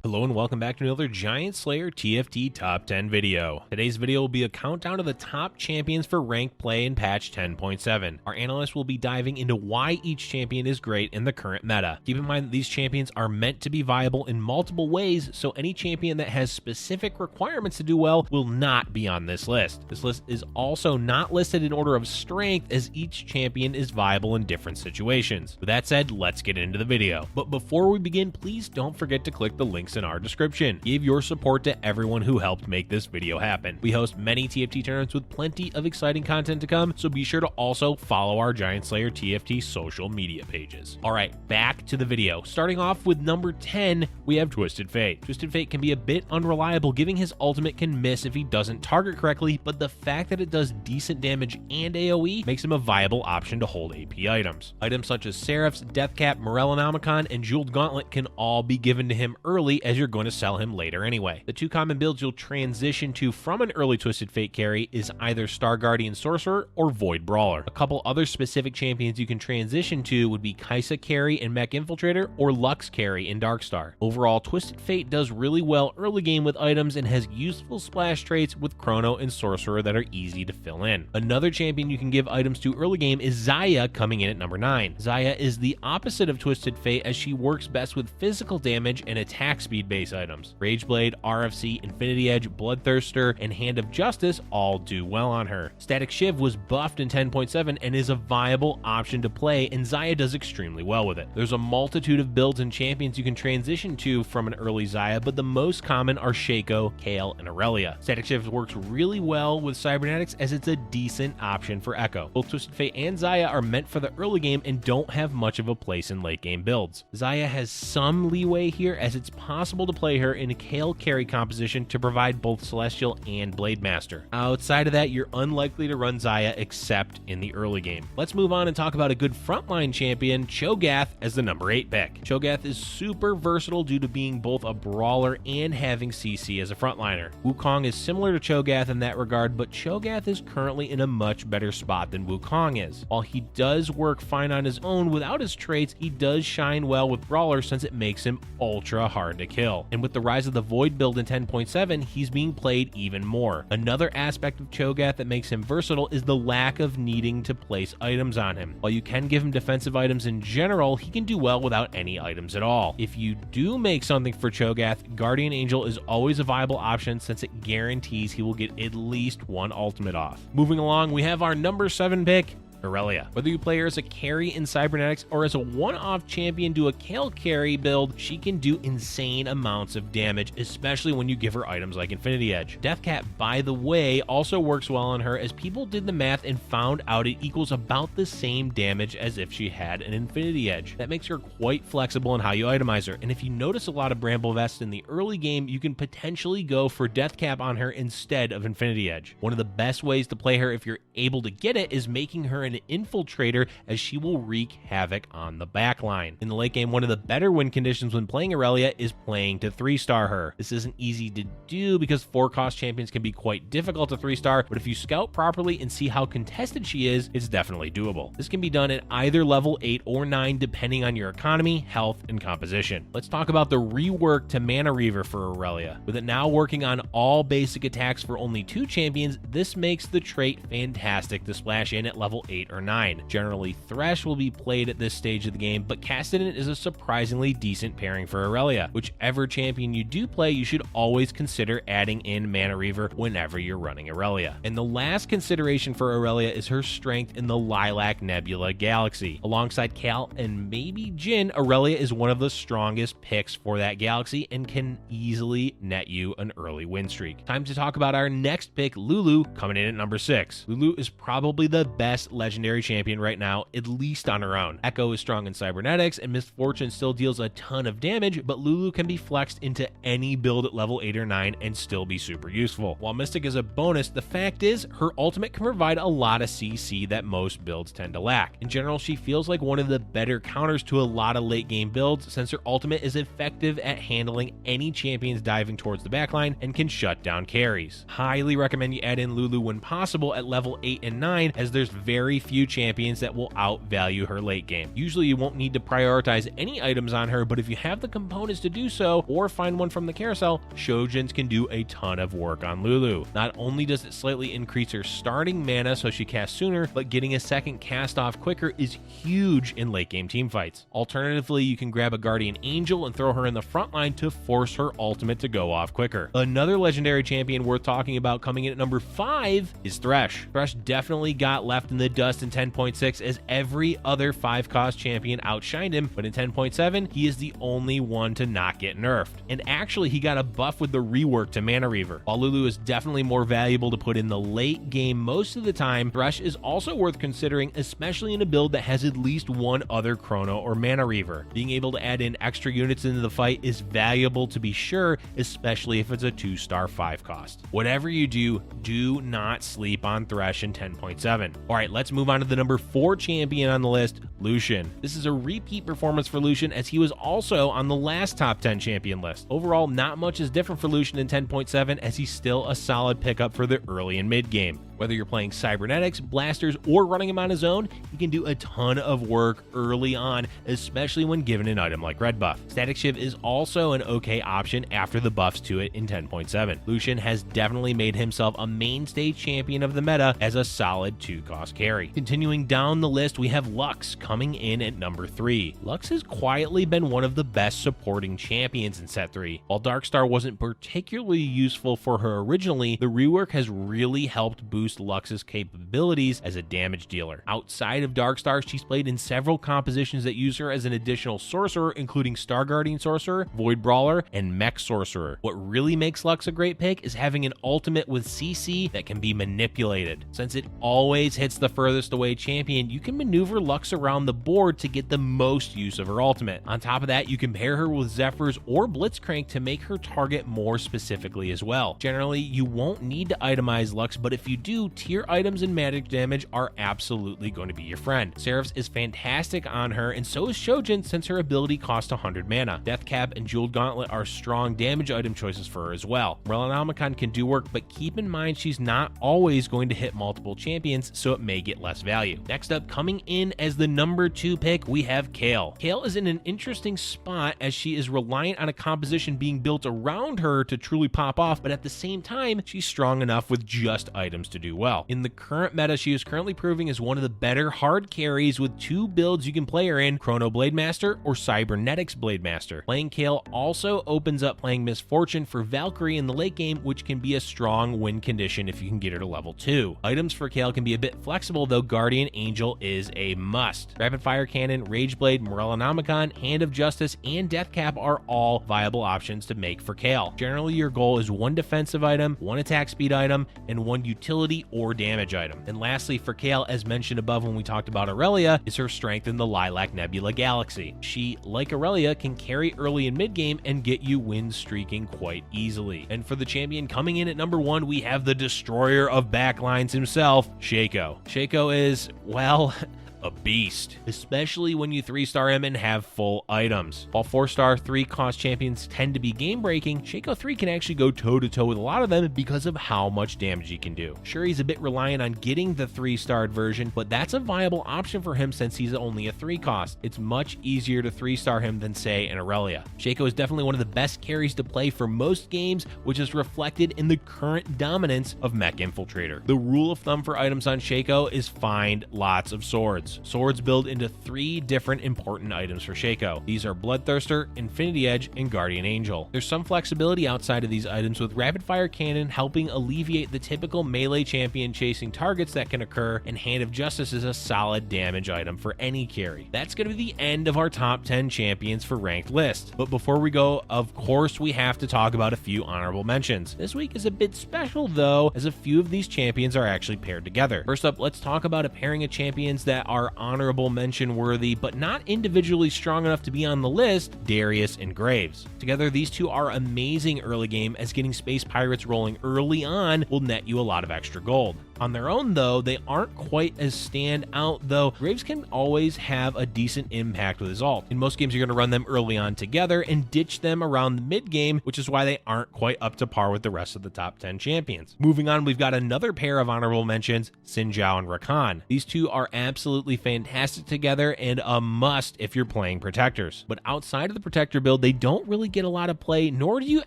Hello and welcome back to another Giant Slayer TFT Top 10 video. Today's video will be a countdown of the top champions for ranked play in patch 10.7. Our analyst will be diving into why each champion is great in the current meta. Keep in mind that these champions are meant to be viable in multiple ways, so any champion that has specific requirements to do well will not be on this list. This list is also not listed in order of strength, as each champion is viable in different situations. With that said, let's get into the video. But before we begin, please don't forget to click the links in our description. Give your support to everyone who helped make this video happen. We host many TFT tournaments with plenty of exciting content to come, so be sure to also follow our Giant Slayer TFT social media pages. Alright, back to the video. Starting off with number 10, we have Twisted Fate. Twisted Fate can be a bit unreliable, giving his ultimate can miss if he doesn't target correctly, but the fact that it does decent damage and AoE makes him a viable option to hold AP items. Items such as Seraph's, Deathcap, Morellonomicon, and Jeweled Gauntlet can all be given to him early, as you're going to sell him later anyway. The two common builds you'll transition to from an early Twisted Fate carry is either Star Guardian Sorcerer or Void Brawler. A couple other specific champions you can transition to would be Kaisa carry in Mech Infiltrator or Lux carry in Darkstar. Overall, Twisted Fate does really well early game with items and has useful splash traits with Chrono and Sorcerer that are easy to fill in. Another champion you can give items to early game is Xayah, coming in at number 9. Xayah is the opposite of Twisted Fate, as she works best with physical damage and attack speed based items. Rageblade, RFC, Infinity Edge, Bloodthirster, and Hand of Justice all do well on her. Static Shiv was buffed in 10.7 and is a viable option to play, and Xayah does extremely well with it. There's a multitude of builds and champions you can transition to from an early Xayah, but the most common are Shaco, Kale, and Aurelia. Static Shiv works really well with Cybernetics, as it's a decent option for Echo. Both Twisted Fate and Xayah are meant for the early game and don't have much of a place in late game builds. Xayah has some leeway here, as it's possible to play her in a Kale carry composition to provide both Celestial and Blade Master. Outside of that, you're unlikely to run Xayah except in the early game. Let's move on and talk about a good frontline champion, Cho'Gath, as the number 8 pick. Cho'Gath is super versatile due to being both a brawler and having CC as a frontliner. Wukong is similar to Cho'Gath in that regard, but Cho'Gath is currently in a much better spot than Wukong is. While he does work fine on his own without his traits, he does shine well with brawlers since it makes him ultra hard to kill. And with the rise of the Void build in 10.7, he's being played even more. Another aspect of Cho'Gath that makes him versatile is the lack of needing to place items on him. While you can give him defensive items in general, he can do well without any items at all. If you do make something for Cho'Gath, Guardian Angel is always a viable option, since it guarantees he will get at least one ultimate off. Moving along, we have our number 7 pick, Aurelia. Whether you play her as a carry in Cybernetics or as a one-off champion to a Kale carry build, she can do insane amounts of damage, especially when you give her items like Infinity Edge. Deathcap, by the way, also works well on her, as people did the math and found out it equals about the same damage as if she had an Infinity Edge. That makes her quite flexible in how you itemize her, and if you notice a lot of Bramble Vests in the early game, you can potentially go for Deathcap on her instead of Infinity Edge. One of the best ways to play her if you're able to get it is making her an infiltrator, as she will wreak havoc on the backline. In the late game, one of the better win conditions when playing Aurelia is playing to 3-star her. This isn't easy to do because 4-cost champions can be quite difficult to 3-star, but if you scout properly and see how contested she is, it's definitely doable. This can be done at either level 8 or 9 depending on your economy, health, and composition. Let's talk about the rework to Mana Reaver for Aurelia. With it now working on all basic attacks for only 2 champions, this makes the trait fantastic to splash in at level 8 or 9. Generally, Thresh will be played at this stage of the game, but Castellan is a surprisingly decent pairing for Aurelia. Whichever champion you do play, you should always consider adding in Mana Reaver whenever you're running Aurelia. And the last consideration for Aurelia is her strength in the Lilac Nebula galaxy. Alongside Cal and maybe Jhin, Aurelia is one of the strongest picks for that galaxy and can easily net you an early win streak. Time to talk about our next pick, Lulu, coming in at number 6. Lulu is probably the best legendary champion right now, at least on her own. Echo is strong in Cybernetics, and Misfortune still deals a ton of damage, but Lulu can be flexed into any build at level 8 or 9 and still be super useful. While Mystic is a bonus, the fact is her ultimate can provide a lot of CC that most builds tend to lack. In general, she feels like one of the better counters to a lot of late game builds, since her ultimate is effective at handling any champions diving towards the backline and can shut down carries. Highly recommend you add in Lulu when possible at level 8 and 9, as there's very very few champions that will outvalue her late game. Usually you won't need to prioritize any items on her, but if you have the components to do so or find one from the carousel, Shojins can do a ton of work on Lulu. Not only does it slightly increase her starting mana so she casts sooner, but getting a second cast off quicker is huge in late game team fights. Alternatively, you can grab a Guardian Angel and throw her in the front line to force her ultimate to go off quicker. Another legendary champion worth talking about coming in at number 5 is Thresh. Thresh definitely got left in the dust in 10.6 as every other 5-cost champion outshined him, but in 10.7, he is the only one to not get nerfed. And actually, he got a buff with the rework to Mana Reaver. While Lulu is definitely more valuable to put in the late game most of the time, Thresh is also worth considering, especially in a build that has at least one other Chrono or Mana Reaver. Being able to add in extra units into the fight is valuable to be sure, especially if it's a 2-star 5-cost. Whatever you do, do not sleep on Thresh in 10.7. Alright, let's move on to the number 4 champion on the list, Lucian. This is a repeat performance for Lucian as he was also on the last top 10 champion list. Overall, not much is different for Lucian in 10.7 as he's still a solid pickup for the early and mid game. Whether you're playing cybernetics, blasters, or running him on his own, he can do a ton of work early on, especially when given an item like Red Buff. Static Shiv is also an okay option after the buffs to it in 10.7. Lucian has definitely made himself a mainstay champion of the meta as a solid 2-cost carry. Continuing down the list, we have Lux coming in at number 3. Lux has quietly been one of the best supporting champions in Set 3. While Darkstar wasn't particularly useful for her originally, the rework has really helped boost Lux's capabilities as a damage dealer. Outside of Darkstar, she's played in several compositions that use her as an additional sorcerer, including Star Guardian Sorcerer, Void Brawler, and Mech Sorcerer. What really makes Lux a great pick is having an ultimate with CC that can be manipulated. Since it always hits the furthest away champion, you can maneuver Lux around the board to get the most use of her ultimate. On top of that, you can pair her with Zephyrs or Blitzcrank to make her target more specifically as well. Generally, you won't need to itemize Lux, but if you do, tier items and magic damage are absolutely going to be your friend. Seraphs is fantastic on her, and so is Shojin since her ability costs 100 mana. Deathcap and Jeweled Gauntlet are strong damage item choices for her as well. Morellonomicon can do work, but keep in mind she's not always going to hit multiple champions, so it may get less value. Next up, coming in as the number 2 pick, we have Kayle. Kayle is in an interesting spot as she is reliant on a composition being built around her to truly pop off, but at the same time, she's strong enough with just items to do well. In the current meta, she is currently proving as one of the better hard carries with 2 builds you can play her in, Chrono Blademaster or Cybernetics Blademaster. Playing Kayle also opens up playing Miss Fortune for Valkyrie in the late game, which can be a strong win condition if you can get her to level 2. Items for Kayle can be a bit flexible, though Guardian Angel is a must. Rapid Fire Cannon, Rageblade, Morellonomicon, Hand of Justice, and Deathcap are all viable options to make for Kayle. Generally, your goal is 1 defensive item, 1 attack speed item, and 1 utility or damage item. And lastly, for Kayle, as mentioned above when we talked about Aurelia, is her strength in the Lilac Nebula Galaxy. She, like Aurelia, can carry early and mid game and get you win streaking quite easily. And for the champion coming in at number 1, we have the destroyer of backlines himself, Shaco. Shaco is, well, a beast, especially when you 3-star him and have full items. While 4-star 3-cost champions tend to be game-breaking, Shaco 3 can actually go toe-to-toe with a lot of them because of how much damage he can do. Sure, he's a bit reliant on getting the 3-starred version, but that's a viable option for him since he's only a 3-cost. It's much easier to 3-star him than, say, an Aurelia. Shaco is definitely one of the best carries to play for most games, which is reflected in the current dominance of Mech Infiltrator. The rule of thumb for items on Shaco is find lots of swords. Swords build into 3 different important items for Shaco. These are Bloodthirster, Infinity Edge, and Guardian Angel. There's some flexibility outside of these items, with Rapid Fire Cannon helping alleviate the typical melee champion chasing targets that can occur, and Hand of Justice is a solid damage item for any carry. That's going to be the end of our top 10 champions for ranked list. But before we go, of course, we have to talk about a few honorable mentions. This week is a bit special though, as a few of these champions are actually paired together. First up, let's talk about a pairing of champions that are honorable mention worthy, but not individually strong enough to be on the list, Darius and Graves. Together, these two are amazing early game, as getting Space Pirates rolling early on will net you a lot of extra gold. On their own though, they aren't quite as stand out, though Graves can always have a decent impact with his ult. In most games, you're going to run them early on together and ditch them around the mid game, which is why they aren't quite up to par with the rest of the top 10 champions. Moving on, we've got another pair of honorable mentions, Xin Zhao and Rakan. These two are absolutely fantastic together and a must if you're playing protectors. But outside of the protector build, they don't really get a lot of play, nor do you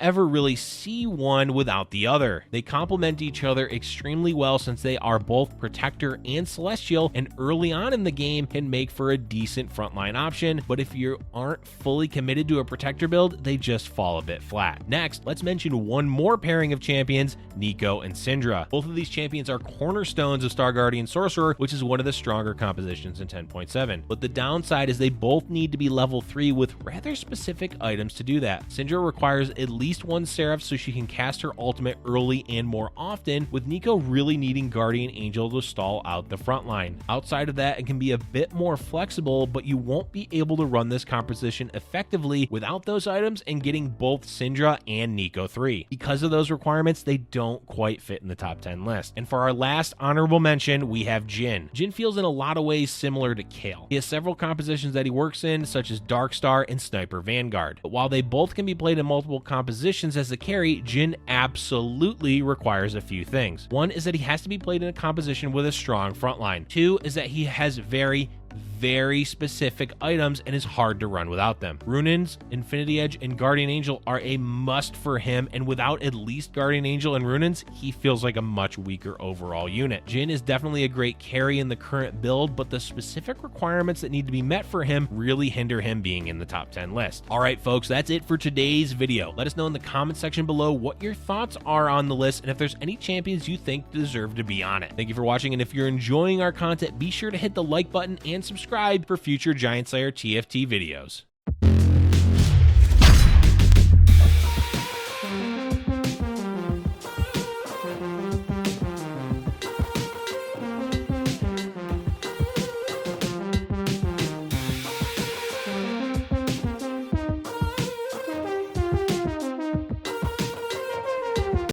ever really see one without the other. They complement each other extremely well since they are both protector and celestial, and early on in the game can make for a decent frontline option, but if you aren't fully committed to a protector build, they just fall a bit flat. Next, let's mention one more pairing of champions, Neeko and Syndra. Both of these champions are cornerstones of Star Guardian Sorcerer, which is one of the stronger compositions in 10.7. But the downside is they both need to be level 3 with rather specific items to do that. Syndra requires at least one Seraph so she can cast her ultimate early and more often, with Neeko really needing Guardian Angel to stall out the front line. Outside of that, it can be a bit more flexible, but you won't be able to run this composition effectively without those items and getting both Syndra and Neeko 3. Because of those requirements, they don't quite fit in the top 10 list. And for our last honorable mention, we have Jhin. Jhin feels in a lot of ways similar to Kayle. He has several compositions that he works in, such as Darkstar and Sniper Vanguard. But while they both can be played in multiple compositions as a carry, Jhin absolutely requires a few things. One is that he has to be played in a composition with a strong frontline. Two is that he has very specific items and is hard to run without them. Runins, Infinity Edge, and Guardian Angel are a must for him, and without at least Guardian Angel and Runins, he feels like a much weaker overall unit. Jhin is definitely a great carry in the current build, but the specific requirements that need to be met for him really hinder him being in the top 10 list. Alright folks, that's it for today's video. Let us know in the comment section below what your thoughts are on the list and if there's any champions you think deserve to be on it. Thank you for watching, and if you're enjoying our content, be sure to hit the like button and subscribe for future Giant Slayer TFT videos.